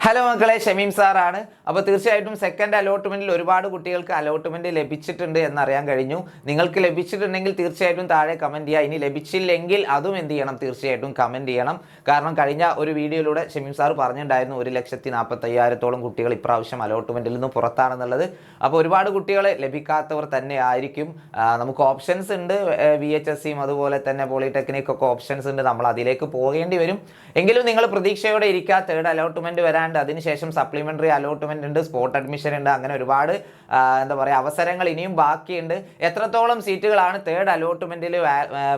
Hello മക്കളെ, ഷമീം സാറാണ്. അപ്പോൾ തീർച്ചയായിട്ടും സെക്കൻഡ് അലോട്ട്മെൻറ്റിൽ ഒരുപാട് കുട്ടികൾക്ക് അലോട്ട്മെൻറ്റ് ലഭിച്ചിട്ടുണ്ട് എന്നറിയാൻ കഴിഞ്ഞു. നിങ്ങൾക്ക് ലഭിച്ചിട്ടുണ്ടെങ്കിൽ തീർച്ചയായിട്ടും താഴെ കമൻറ്റ് ചെയ്യുക. ഇനി ലഭിച്ചില്ലെങ്കിൽ അതും എന്ത് ചെയ്യണം, തീർച്ചയായിട്ടും കമൻറ്റ് ചെയ്യണം. കാരണം കഴിഞ്ഞ ഒരു വീഡിയോയിലൂടെ ഷമീം സാർ പറഞ്ഞിട്ടുണ്ടായിരുന്നു 1,45,000 കുട്ടികൾ ഇപ്രാവശ്യം അലോട്ട്മെൻറ്റിൽ നിന്ന് പുറത്താണെന്നുള്ളത്. അപ്പോൾ ഒരുപാട് കുട്ടികളെ ലഭിക്കാത്തവർ തന്നെ ആയിരിക്കും. നമുക്ക് ഓപ്ഷൻസ് ഉണ്ട്, VHSCയും അതുപോലെ തന്നെ പോളിടെക്നിക് ഒക്കെ ഓപ്ഷൻസ് ഉണ്ട്. നമ്മൾ അതിലേക്ക് പോകേണ്ടി വരും. എങ്കിലും നിങ്ങൾ പ്രതീക്ഷയോടെ ഇരിക്കുക. തേർഡ് അലോട്ട്മെൻറ്റ് വരാണ്ട്, അതിനുശേഷം സപ്ലിമെൻ്ററി അലോട്ട്മെൻറ്റ് ഉണ്ട്, സ്പോട്ട് അഡ്മിഷൻ ഉണ്ട്. അങ്ങനെ ഒരുപാട് എന്താ പറയുക അവസരങ്ങൾ ഇനിയും ബാക്കിയുണ്ട്. എത്രത്തോളം സീറ്റുകളാണ് തേർഡ് അലോട്ട്മെൻറ്റിൽ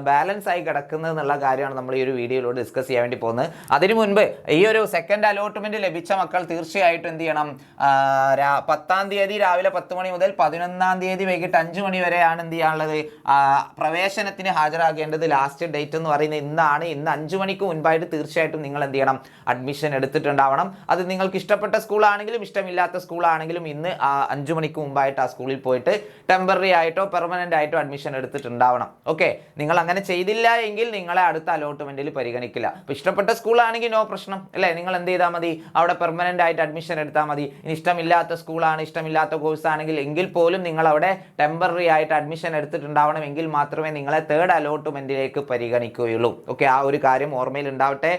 ബാലൻസ് ആയി കിടക്കുന്നത് എന്നുള്ള കാര്യമാണ് നമ്മൾ ഈ ഒരു വീഡിയോയിലൂടെ ഡിസ്കസ് ചെയ്യാൻ വേണ്ടി പോകുന്നത്. അതിനു മുൻപ് ഈ ഒരു സെക്കൻഡ് അലോട്ട്മെൻറ്റ് ലഭിച്ച മക്കൾ തീർച്ചയായിട്ടും എന്ത് ചെയ്യണം, 10-ാം തീയതി രാവിലെ 10 മണി മുതൽ 11-ാം തീയതി വൈകിട്ട് 5 മണി വരെയാണ് എന്ത് ചെയ്യാനുള്ളത്, പ്രവേശനത്തിന് ഹാജരാകേണ്ടത്. ലാസ്റ്റ് ഡേറ്റ് എന്ന് പറയുന്നത് ഇന്നാണ്. ഇന്ന് 5 മണിക്ക് മുൻപായിട്ട് തീർച്ചയായിട്ടും നിങ്ങൾ എന്ത് ചെയ്യണം, അഡ്മിഷൻ എടുത്തിട്ടുണ്ടാവണം. അത് നിങ്ങൾക്ക് ഇഷ്ടപ്പെട്ട സ്കൂളാണെങ്കിലും ഇഷ്ടമില്ലാത്ത സ്കൂളാണെങ്കിലും ഇന്ന് 5 മണിക്ക് മുമ്പായിട്ട് ആ സ്കൂളിൽ പോയിട്ട് ടെമ്പററി ആയിട്ടോ പെർമനന്റ് ആയിട്ടോ അഡ്മിഷൻ എടുത്തിട്ടുണ്ടാവണം. ഓക്കെ, നിങ്ങൾ അങ്ങനെ ചെയ്തില്ല എങ്കിൽ നിങ്ങളെ അടുത്ത അലോട്ട്മെന്റിൽ പരിഗണിക്കില്ല. അപ്പോൾ ഇഷ്ടപ്പെട്ട സ്കൂളാണെങ്കിൽ നോ പ്രശ്നം അല്ലേ, നിങ്ങൾ എന്ത് ചെയ്താൽ മതി, അവിടെ പെർമനന്റ് ആയിട്ട് അഡ്മിഷൻ എടുത്താൽ മതി. ഇനി ഇഷ്ടമില്ലാത്ത സ്കൂളാണ്, ഇഷ്ടമില്ലാത്ത കോഴ്സ് ആണെങ്കിൽ എങ്കിൽ പോലും നിങ്ങൾ അവിടെ ടെമ്പററി ആയിട്ട് അഡ്മിഷൻ എടുത്തിട്ടുണ്ടാവണം. എങ്കിൽ മാത്രമേ നിങ്ങളെ തേർഡ് അലോട്ട്മെന്റിലേക്ക് പരിഗണിക്കുകയുള്ളൂ. ഓക്കെ, ആ ഒരു കാര്യം ഓർമ്മയിൽ ഉണ്ടാവട്ടെ.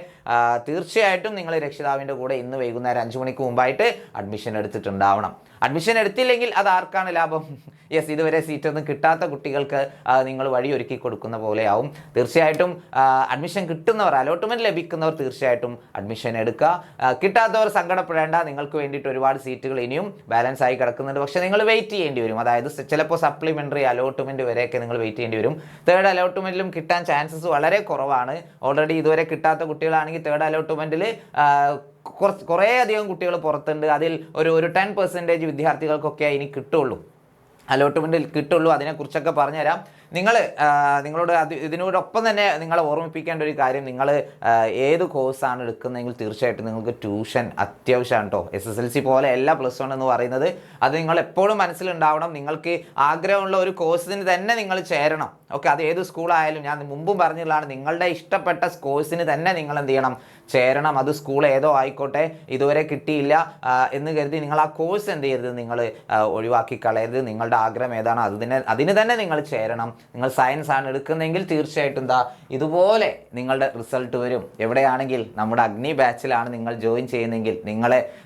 തീർച്ചയായിട്ടും നിങ്ങൾ രക്ഷിതാവിൻ്റെ കൂടെ ഇന്ന് വൈകുന്നേരം 5 മണിക്ക് മുമ്പായിട്ട് അഡ്മിഷൻ എടുത്തിട്ടുണ്ടാവണം. അഡ്മിഷൻ എടുത്തില്ലെങ്കിൽ അത് ആർക്കാണ് ലാഭം? യെസ്, ഇതുവരെ സീറ്റൊന്നും കിട്ടാത്ത കുട്ടികൾക്ക് നിങ്ങൾ വഴിയൊരുക്കി കൊടുക്കുന്ന പോലെയാവും. തീർച്ചയായിട്ടും അഡ്മിഷൻ കിട്ടുന്നവർ, അലോട്ട്മെൻറ്റ് ലഭിക്കുന്നവർ തീർച്ചയായിട്ടും അഡ്മിഷൻ എടുക്കുക. കിട്ടാത്തവർ സങ്കടപ്പെടേണ്ട, നിങ്ങൾക്ക് വേണ്ടിയിട്ട് ഒരുപാട് സീറ്റുകൾ ഇനിയും ബാലൻസ് ആയി കിടക്കുന്നുണ്ട്. പക്ഷേ നിങ്ങൾ വെയിറ്റ് ചെയ്യേണ്ടി വരും. അതായത് ചിലപ്പോൾ സപ്ലിമെൻ്ററി അലോട്ട്മെൻറ്റ് വരെയൊക്കെ നിങ്ങൾ വെയിറ്റ് ചെയ്യേണ്ടി വരും. തേർഡ് അലോട്ട്മെൻറ്റിലും കിട്ടാൻ ചാൻസസ് വളരെ കുറവാണ്. ഓൾറെഡി ഇതുവരെ കിട്ടാത്ത കുട്ടികളാണെങ്കിൽ തേർഡ് അലോട്ട്മെൻറ്റിൽ കുറേ അധികം കുട്ടികൾ പുറത്തുണ്ട്. അതിൽ ഒരു 10% വിദ്യാർത്ഥികൾക്കൊക്കെ ഇനി കിട്ടുള്ളൂ, അലോട്ട്മെൻറ്റിൽ കിട്ടുള്ളൂ. അതിനെക്കുറിച്ചൊക്കെ പറഞ്ഞുതരാം. നിങ്ങളോട് ഇതിനോടൊപ്പം തന്നെ നിങ്ങളെ ഓർമ്മിപ്പിക്കേണ്ട ഒരു കാര്യം, നിങ്ങൾ ഏത് കോഴ്സാണ് എടുക്കുന്നതെങ്കിൽ തീർച്ചയായിട്ടും നിങ്ങൾക്ക് ട്യൂഷൻ അത്യാവശ്യമാണ് കേട്ടോ. SSLC പോലെ അല്ല +1 എന്ന് പറയുന്നത്. അത് നിങ്ങൾ എപ്പോഴും മനസ്സിലുണ്ടാവണം. നിങ്ങൾക്ക് ആഗ്രഹമുള്ള ഒരു കോഴ്സിന് തന്നെ നിങ്ങൾ ചേരണം. ഓക്കെ, അത് ഏത് സ്കൂളായാലും, ഞാൻ മുമ്പും പറഞ്ഞിട്ടുള്ളതാണ്, നിങ്ങളുടെ ഇഷ്ടപ്പെട്ട കോഴ്സിന് തന്നെ നിങ്ങൾ എന്ത് ചെയ്യണം, ചേരണം. അത് സ്കൂൾ ഏതോ ആയിക്കോട്ടെ. ഇതുവരെ കിട്ടിയില്ല എന്ന് കരുതി നിങ്ങൾ ആ കോഴ്സ് എന്ത് ചെയ്യരുത്, നിങ്ങൾ ഒഴിവാക്കി കളയരുത്. നിങ്ങളുടെ ആഗ്രഹം ഏതാണോ അതിന് തന്നെ നിങ്ങൾ ചേരണം. നിങ്ങൾ സയൻസ് ആണ് എടുക്കുന്നതെങ്കിൽ തീർച്ചയായിട്ടും ഇതുപോലെ നിങ്ങളുടെ റിസൾട്ട് വരും. എവിടെയാണെങ്കിൽ നമ്മുടെ അഗ്നി ബാച്ചിലാണ് നിങ്ങൾ ജോയിൻ ചെയ്യുന്നതെങ്കിൽ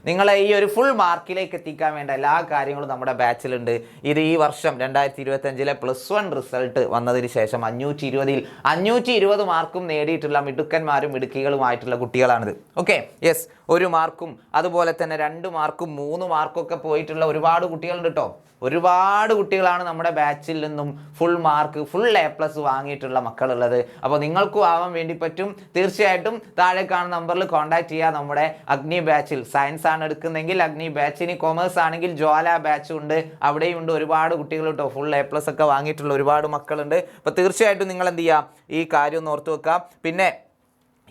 നിങ്ങളെ ഈ ഒരു ഫുൾ മാർക്കിലേക്ക് എത്തിക്കാൻ വേണ്ട എല്ലാ കാര്യങ്ങളും നമ്മുടെ ബാച്ചിലുണ്ട്. ഇത് ഈ വർഷം 2025 +1 റിസൾട്ട് വന്നതിന് ശേഷം 520 മാർക്കും നേടിയിട്ടുള്ള മിടുക്കന്മാരും മിടുക്കികളുമായിട്ടുള്ള കുട്ടികളാണിത്. ഓക്കെ, യെസ്, 1 മാർക്കും അതുപോലെ തന്നെ 2 മാർക്കും 3 മാർക്കും ഒക്കെ പോയിട്ടുള്ള ഒരുപാട് കുട്ടികളുണ്ട് കേട്ടോ. ഒരുപാട് കുട്ടികളാണ് നമ്മുടെ ബാച്ചിൽ നിന്നും ഫുൾ മാർക്ക്, ഫുൾ A+ വാങ്ങിയിട്ടുള്ള മക്കളുള്ളത്. അപ്പോൾ നിങ്ങൾക്കും ആവാൻ വേണ്ടി പറ്റും. തീർച്ചയായിട്ടും താഴെ കാണുന്ന നമ്പറിൽ കോൺടാക്ട് ചെയ്യുക. നമ്മുടെ അഗ്നി ബാച്ചിൽ സയൻസ് ആണ് എടുക്കുന്നതെങ്കിൽ അഗ്നി ബാച്ചിന്, കൊമേഴ്സ് ആണെങ്കിൽ ജ്വാല ബാച്ചും ഉണ്ട്, അവിടെയും ഉണ്ട് ഒരുപാട് കുട്ടികൾ കേട്ടോ. ഫുൾ A+ ഒക്കെ വാങ്ങിയിട്ടുള്ള ഒരുപാട് മക്കളുണ്ട്. അപ്പോൾ തീർച്ചയായിട്ടും നിങ്ങൾ എന്ത് ചെയ്യുക, ഈ കാര്യം ഒന്ന് ഓർത്ത് വെക്കുക. പിന്നെ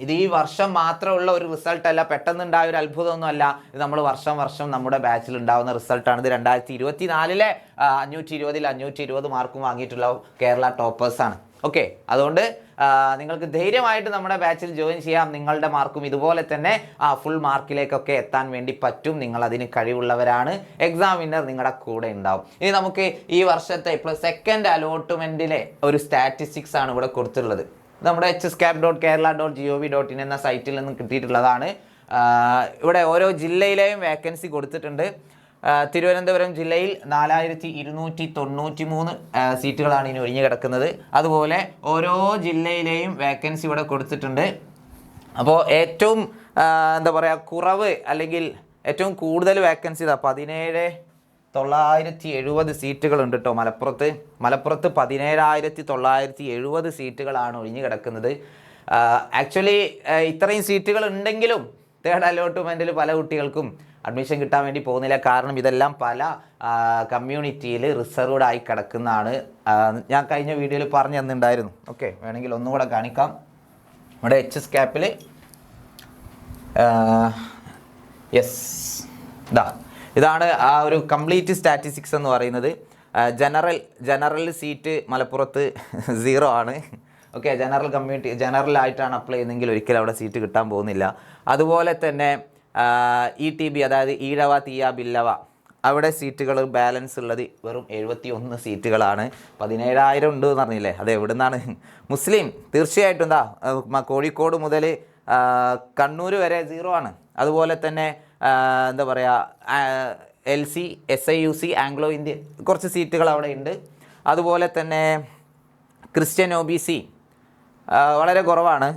ഇത് ഈ വർഷം മാത്രമുള്ള ഒരു റിസൾട്ട് അല്ല, പെട്ടെന്നുണ്ടായ ഒരു അത്ഭുതമൊന്നും അല്ല. ഇത് നമ്മൾ വർഷം നമ്മുടെ ബാച്ചിൽ ഉണ്ടാകുന്ന റിസൾട്ടാണ്. ഇത് 2024 520 മാർക്കും വാങ്ങിയിട്ടുള്ള കേരള ടോപ്പേഴ്സാണ്. ഓക്കെ, അതുകൊണ്ട് നിങ്ങൾക്ക് ധൈര്യമായിട്ട് നമ്മുടെ ബാച്ചിൽ ജോയിൻ ചെയ്യാം. നിങ്ങളുടെ മാർക്കും ഇതുപോലെ തന്നെ ഫുൾ മാർക്കിലേക്കൊക്കെ എത്താൻ വേണ്ടി പറ്റും. നിങ്ങൾ അതിന് കഴിവുള്ളവരാണ്. എക്സാം വിന്നർ നിങ്ങളുടെ കൂടെ ഉണ്ടാവും. ഇനി നമുക്ക് ഈ വർഷത്തെ സെക്കൻഡ് അലോട്ട്മെൻറ്റിലെ ഒരു സ്റ്റാറ്റിസ്റ്റിക്സ് ആണ് ഇവിടെ കൊടുത്തിട്ടുള്ളത്. നമ്മുടെ hscap.kerala.gov.in എന്ന സൈറ്റിൽ നിന്ന് കിട്ടിയിട്ടുള്ളതാണ്. ഇവിടെ ഓരോ ജില്ലയിലെയും വേക്കൻസി കൊടുത്തിട്ടുണ്ട്. തിരുവനന്തപുരം ജില്ലയിൽ 4293 സീറ്റുകളാണ് ഇനി ഒഴിഞ്ഞു കിടക്കുന്നത്. അതുപോലെ ഓരോ ജില്ലയിലെയും വേക്കൻസി ഇവിടെ കൊടുത്തിട്ടുണ്ട്. അപ്പോൾ ഏറ്റവും എന്താ പറയുക, കുറവ് അല്ലെങ്കിൽ ഏറ്റവും കൂടുതൽ വേക്കൻസി 17,970 സീറ്റുകളുണ്ട് കേട്ടോ. മലപ്പുറത്ത് 17,970 സീറ്റുകളാണ് ഒഴിഞ്ഞു കിടക്കുന്നത്. ആക്ച്വലി ഇത്രയും സീറ്റുകൾ ഉണ്ടെങ്കിലും തേർഡ് അലോട്ട്മെൻറ്റിൽ പല കുട്ടികൾക്കും അഡ്മിഷൻ കിട്ടാൻ വേണ്ടി പോകുന്നില്ല. കാരണം ഇതെല്ലാം പല കമ്മ്യൂണിറ്റിയിൽ റിസർവ്ഡ് ആയി കിടക്കുന്നതാണ്. ഞാൻ കഴിഞ്ഞ വീഡിയോയിൽ പറഞ്ഞു തന്നിട്ടുണ്ടായിരുന്നു. ഓക്കെ, വേണമെങ്കിൽ ഒന്നുകൂടെ കാണിക്കാം. നമ്മുടെ hscap-ൽ യെസ്, ഇതാണ് ആ ഒരു കംപ്ലീറ്റ് സ്റ്റാറ്റിസ്റ്റിക്സ് എന്ന് പറയുന്നത്. ജനറൽ സീറ്റ് മലപ്പുറത്ത് 0 ആണ്. ഓക്കെ, ജനറൽ ആയിട്ടാണ് അപ്ലൈ ചെയ്യുന്നതെങ്കിൽ ഒരിക്കലും അവിടെ സീറ്റ് കിട്ടാൻ പോകുന്നില്ല. അതുപോലെ തന്നെ ETB അതായത് ഈഴവ തീയ ബില്ലവ അവിടെ സീറ്റുകൾ ബാലൻസ് ഉള്ളത് വെറും 71 സീറ്റുകളാണ്. 17,000 ഉണ്ട് എന്ന് പറഞ്ഞില്ലേ, അത് എവിടെ നിന്നാണ്? മുസ്ലിം തീർച്ചയായിട്ടും എന്താ കോഴിക്കോട് മുതൽ കണ്ണൂർ വരെ 0 ആണ്. അതുപോലെ തന്നെ എന്താ പറയുക LC SIUC ആംഗ്ലോ ഇന്ത്യൻ കുറച്ച് സീറ്റുകൾ അവിടെ ഉണ്ട്. അതുപോലെ തന്നെ ക്രിസ്ത്യൻ OBC വളരെ കുറവാണ്.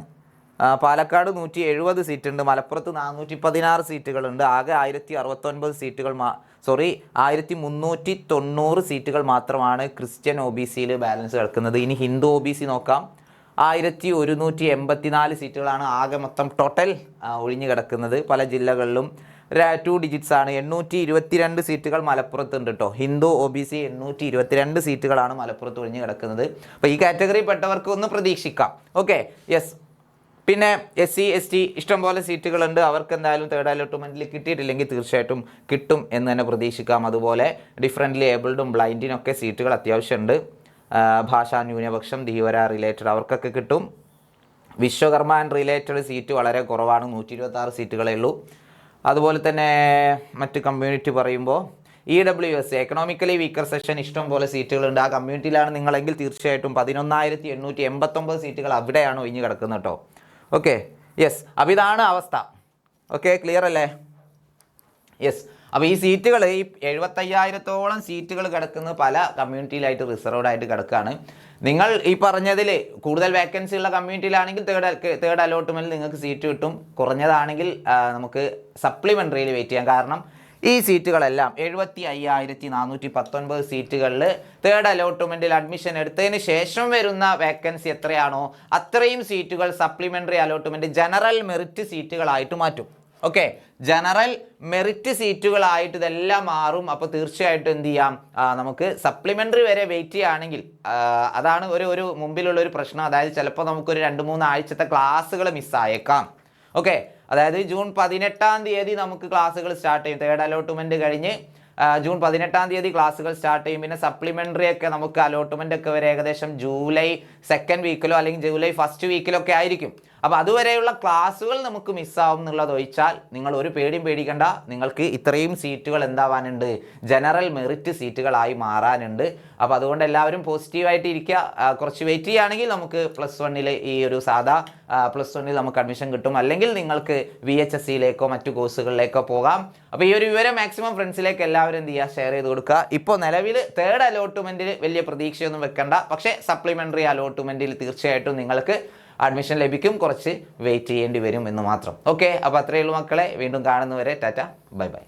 പാലക്കാട് 170 സീറ്റുണ്ട്, മലപ്പുറത്ത് 416 സീറ്റുകളുണ്ട്. ആകെ 1069 സീറ്റുകൾ 1390 സീറ്റുകൾ മാത്രമാണ് ക്രിസ്ത്യൻ OBCയിൽ ബാലൻസ് കിടക്കുന്നത്. ഇനി ഹിന്ദു OBC നോക്കാം. 1184 സീറ്റുകളാണ് ആകെ മൊത്തം ടോട്ടൽ ഒഴിഞ്ഞു കിടക്കുന്നത്. പല ജില്ലകളിലും 2 ഡിജിറ്റ്സ് ആണ്. 822 സീറ്റുകൾ മലപ്പുറത്തുണ്ട് കേട്ടോ. ഹിന്ദു OBC 822 സീറ്റുകളാണ് മലപ്പുറത്ത് ഒഴിഞ്ഞു കിടക്കുന്നത്. അപ്പോൾ ഈ കാറ്റഗറി പെട്ടവർക്ക് ഒന്ന് പ്രതീക്ഷിക്കാം. Okay, yes. പിന്നെ SC ST ഇഷ്ടംപോലെ സീറ്റുകളുണ്ട്. അവർക്ക് എന്തായാലും തേർഡ് അലോട്ട്മെൻറ്റിൽ കിട്ടിയിട്ടില്ലെങ്കിൽ തീർച്ചയായിട്ടും കിട്ടും എന്ന് തന്നെ പ്രതീക്ഷിക്കാം. അതുപോലെ ഡിഫറൻ്റ്ലി ഏബിൾഡും ബ്ലൈൻഡിനൊക്കെ സീറ്റുകൾ അത്യാവശ്യമുണ്ട്. ഭാഷാ ന്യൂനപക്ഷം, ധീവര റിലേറ്റഡ് അവർക്കൊക്കെ കിട്ടും. വിശ്വകർമ്മ ആൻഡ് റിലേറ്റഡ് സീറ്റ് വളരെ കുറവാണ്, 126 സീറ്റുകളേ ഉള്ളൂ. അതുപോലെ തന്നെ മറ്റ് കമ്മ്യൂണിറ്റി പറയുമ്പോൾ EWS എക്കണോമിക്കലി വീക്കർ സെക്ഷൻ ഇഷ്ടം പോലെ സീറ്റുകളുണ്ട്. ആ കമ്മ്യൂണിറ്റിയിലാണ് നിങ്ങളെങ്കിൽ തീർച്ചയായിട്ടും 11,889 സീറ്റുകൾ അവിടെയാണ് ഒഴിഞ്ഞു കിടക്കുന്നത് കേട്ടോ. Okay, yes. അപ്പോൾ ഇതാണ് അവസ്ഥ. ഓക്കെ, ക്ലിയർ അല്ലേ? യെസ്. അപ്പോൾ ഈ സീറ്റുകൾ ഈ 75,000-ഓളം സീറ്റുകൾ കിടക്കുന്നത് പല കമ്മ്യൂണിറ്റിയിലായിട്ട് റിസർവ്ഡ് ആയിട്ട് കിടക്കുകയാണ്. നിങ്ങൾ ഈ പറഞ്ഞതിൽ കൂടുതൽ വേക്കൻസി ഉള്ള കമ്മ്യൂണിറ്റിയിലാണെങ്കിൽ തേർഡ് അലോട്ട്മെൻറ്റിൽ നിങ്ങൾക്ക് സീറ്റ് കിട്ടും. കുറഞ്ഞതാണെങ്കിൽ നമുക്ക് സപ്ലിമെൻ്ററിയിൽ വെയിറ്റ് ചെയ്യാം. കാരണം ഈ സീറ്റുകളെല്ലാം 75,419 സീറ്റുകളിൽ തേർഡ് അലോട്ട്മെൻറ്റിൽ അഡ്മിഷൻ എടുത്തതിന് ശേഷം വരുന്ന വേക്കൻസി എത്രയാണോ അത്രയും സീറ്റുകൾ സപ്ലിമെൻ്ററി അലോട്ട്മെൻറ്റ് ജനറൽ മെറിറ്റ് സീറ്റുകളായിട്ട് മാറ്റും. ഓക്കെ, ജനറൽ മെറിറ്റ് സീറ്റുകളായിട്ട് ഇതെല്ലാം മാറും. അപ്പോൾ തീർച്ചയായിട്ടും എന്ത് ചെയ്യാം, നമുക്ക് സപ്ലിമെൻ്ററി വരെ വെയിറ്റ് ചെയ്യുകയാണെങ്കിൽ അതാണ് ഒരു മുമ്പിലുള്ളൊരു പ്രശ്നം. അതായത് ചിലപ്പോൾ നമുക്കൊരു 2-3 ആഴ്ചത്തെ ക്ലാസ്സുകൾ മിസ്സായേക്കാം. ഓക്കെ, അതായത് ജൂൺ 18-ാം തീയതി നമുക്ക് ക്ലാസ്സുകൾ സ്റ്റാർട്ട് ചെയ്യും. തേർഡ് അലോട്ട്മെൻറ്റ് കഴിഞ്ഞ് ജൂൺ 18-ാം തീയതി ക്ലാസ്സുകൾ സ്റ്റാർട്ട് ചെയ്യും. പിന്നെ സപ്ലിമെൻ്ററി ഒക്കെ നമുക്ക് അലോട്ട്മെൻ്റ് ഒക്കെ വരെ ഏകദേശം ജൂലൈ 2nd വീക്കിലോ അല്ലെങ്കിൽ ജൂലൈ 1st വീക്കിലോ ഒക്കെ ആയിരിക്കും. അപ്പോൾ അതുവരെയുള്ള ക്ലാസ്സുകൾ നമുക്ക് മിസ്സാവും എന്നുള്ളത് ഒഴിച്ചാൽ നിങ്ങൾ ഒരു പേടിയും പേടിക്കേണ്ട. നിങ്ങൾക്ക് ഇത്രയും സീറ്റുകൾ എന്താവാനുണ്ട്, ജനറൽ മെറിറ്റ് സീറ്റുകളായി മാറാനുണ്ട്. അപ്പോൾ അതുകൊണ്ട് എല്ലാവരും പോസിറ്റീവായിട്ട് ഇരിക്കുക. കുറച്ച് വെയിറ്റ് ചെയ്യുകയാണെങ്കിൽ നമുക്ക് +1 ഈ ഒരു സാധാ +1 നമുക്ക് അഡ്മിഷൻ കിട്ടും. അല്ലെങ്കിൽ നിങ്ങൾക്ക് VHSCയിലേക്കോ മറ്റു കോഴ്സുകളിലേക്കോ പോകാം. അപ്പോൾ ഈ ഒരു വിവരം മാക്സിമം ഫ്രണ്ട്സിലേക്ക് എല്ലാവരും എന്ത് ചെയ്യുക, ഷെയർ ചെയ്ത് കൊടുക്കുക. ഇപ്പോൾ നിലവിൽ തേർഡ് അലോട്ട്മെൻറ്റിൽ വലിയ പ്രതീക്ഷയൊന്നും വെക്കണ്ട. പക്ഷേ സപ്ലിമെൻ്ററി അലോട്ട്മെൻറ്റിൽ തീർച്ചയായിട്ടും നിങ്ങൾക്ക് അഡ്മിഷൻ ലഭിക്കും. കുറച്ച് വെയിറ്റ് ചെയ്യേണ്ടി വരും എന്ന് മാത്രം. ഓക്കെ, അപ്പോൾ അത്രയേ ഉള്ളൂ മക്കളെ. വീണ്ടും കാണുന്നവരെ ടാറ്റ, ബൈ ബൈ.